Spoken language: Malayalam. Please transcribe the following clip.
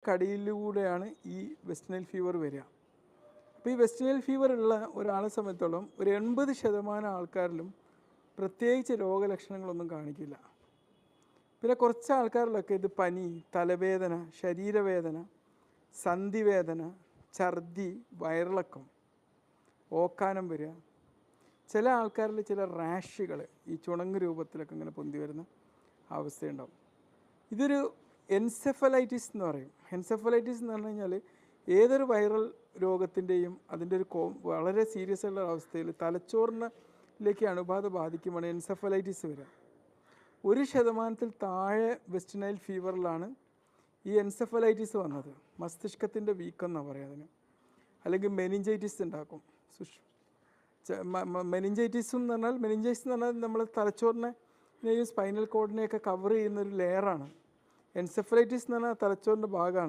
കടിയിലൂടെയാണ് ഈ വെസ്റ്റ് നൈൽ ഫീവർ വരിക. അപ്പോൾ ഈ വെസ്റ്റ് നൈൽ ഫീവർ ഉള്ള ഒരാളെ സംബന്ധിച്ചോളം ഒരു 80% ആൾക്കാരിലും പ്രത്യേകിച്ച് രോഗലക്ഷണങ്ങളൊന്നും കാണിക്കില്ല. പിന്നെ കുറച്ച് ആൾക്കാരിലൊക്കെ ഇത് പനി, തലവേദന, ശരീരവേദന, സന്ധിവേദന, ഛർദി, വയറിളക്കം, ഓക്കാനം വരിക, ചില ആൾക്കാരിൽ ചില റാഷുകൾ ഈ ചുണങ്ങ് രൂപത്തിലൊക്കെ ഇങ്ങനെ പൊന്തി വരുന്ന അവസ്ഥയുണ്ടാവും. ഇതൊരു എൻസെഫലൈറ്റിസ് എന്ന് പറയും. എൻസെഫലൈറ്റിസ് എന്ന് പറഞ്ഞു കഴിഞ്ഞാൽ ഏതൊരു വൈറൽ രോഗത്തിൻ്റെയും അതിൻ്റെ ഒരു വളരെ സീരിയസ് ആയിട്ടുള്ള അവസ്ഥയിൽ തലച്ചോറിലേക്ക് അണുബാധ ബാധിക്കുമ്പോൾ എൻസെഫലൈറ്റിസ് വരിക. 1% താഴെ വെസ്റ്റ് നൈൽ ഫീവറിലാണ് ഈ എൻസെഫലൈറ്റിസ് വന്നത്. മസ്തിഷ്കത്തിൻ്റെ വീക്കം എന്നാണ് പറയുക അതിന്. അല്ലെങ്കിൽ മെനിഞ്ചൈറ്റിസ് ഉണ്ടാക്കും. മെനിഞ്ചൈറ്റിസ് എന്ന് പറഞ്ഞാൽ നമ്മൾ തലച്ചോറിനെയും സ്പൈനൽ കോഡിനെയൊക്കെ കവർ ചെയ്യുന്നൊരു ലെയറാണ്. എൻസെഫലൈറ്റിസ് എന്ന് പറഞ്ഞാൽ തലച്ചോറിൻ്റെ ഭാഗമാണ്.